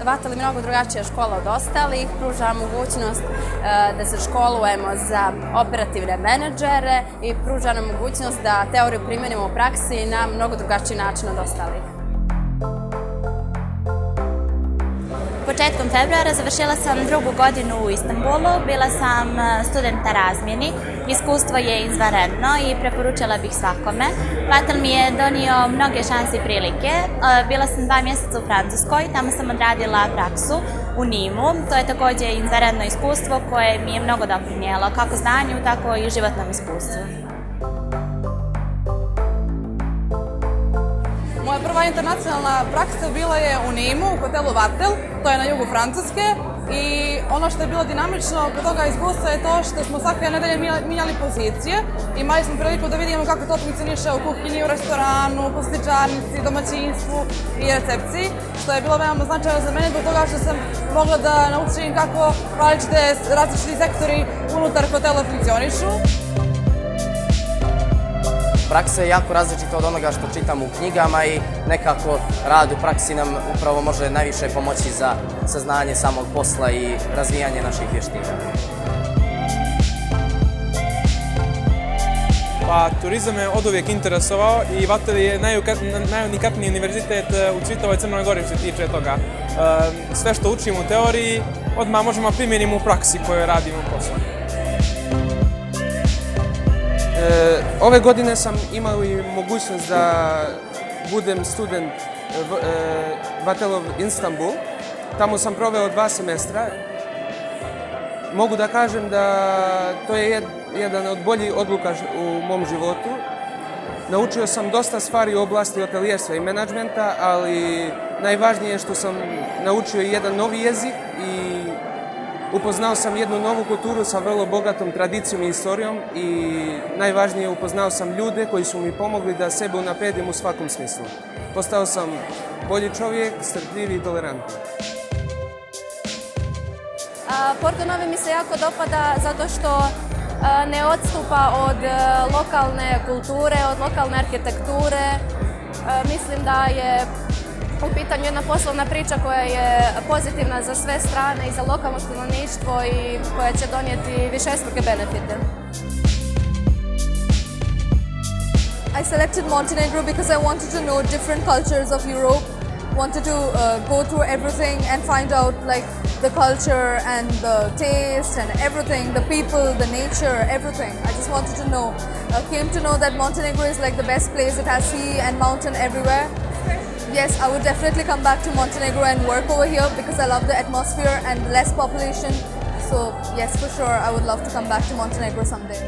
Vatel je mnogo drugačija škola od ostalih, pruža mogućnost da se školujemo za operativne menadžere i pruža nam mogućnost da teoriju primenimo u praksi na mnogo drugačiji način od ostalih. Početkom februara završila sam drugu godinu u Istanbulu, bila sam student na razmjeni, iskustvo je izvanredno i preporučila bih svakome. Vatel mi je donio mnoge šanse i prilike, bila sam 2 mjeseca u Francuskoj, tamo sam odradila praksu u Nimu, to je također izvanredno iskustvo koje mi je mnogo doprinijelo, kako znanju, tako i životnom iskustvu. Moja prva internacionalna praksa bila je u Nimu, u hotelu Vatel, to je na jugu Francuske. I ono što je bilo dinamično kod toga iskustva je to što smo svake nedelje mijenjali pozicije. Imali smo priliku da vidimo kako to funkcioniše u kuhinji, u restoranu, posličarnici, domaćinstvu i recepciji, što je bilo veoma značajno za mene zbog toga što sam mogla da naučim kako različiti sektori unutar hotela funkcionišu. Praksa je jako različita od onoga što čitam u knjigama i nekako rad u praksi nam upravo može najviše pomoći za saznanje samog posla i razvijanje naših vještina. Pa, turizam me oduvijek interesovao i Vatel je najunikatniji univerzitet u čitavoj Crnoj Gori što se tiče toga. Sve što učimo u teoriji odmah možemo primjeniti u praksi koju radimo posao. Ove godine sam imao i mogućnost da budem student Vatelov Istanbul. Tamo sam proveo 2 semestra. Mogu da kažem da to je jedan od boljih odluka u mom životu. Naučio sam dosta stvari u oblasti hotelijerstva i menadžmenta, ali najvažnije je što sam naučio jedan novi jezik i upoznao sam jednu novu kulturu sa vrlo bogatom tradicijom i istorijom i najvažnije upoznao sam ljude koji su mi pomogli da sebe unapredim u svakom smislu. Postao sam bolji čovjek, strpljivi i tolerantni. Porto Novi mi se jako dopada zato što ne odstupa od lokalne kulture, od lokalne arhitekture. Mislim da je u pitanju jedna poslovna priča koja je pozitivna za sve strane i za lokalno stanovništvo i koja će donijeti višestruke benefite. I selected Montenegro because I wanted to know different cultures of Europe, wanted to go through everything and find out like the culture and the taste and everything, the people, the nature, everything. I just wanted to know. Came to know that Montenegro is like the best place. It has sea and mountain everywhere. Yes, I would definitely come back to Montenegro and work over here because I love the atmosphere and less population. So yes, for sure, I would love to come back to Montenegro someday.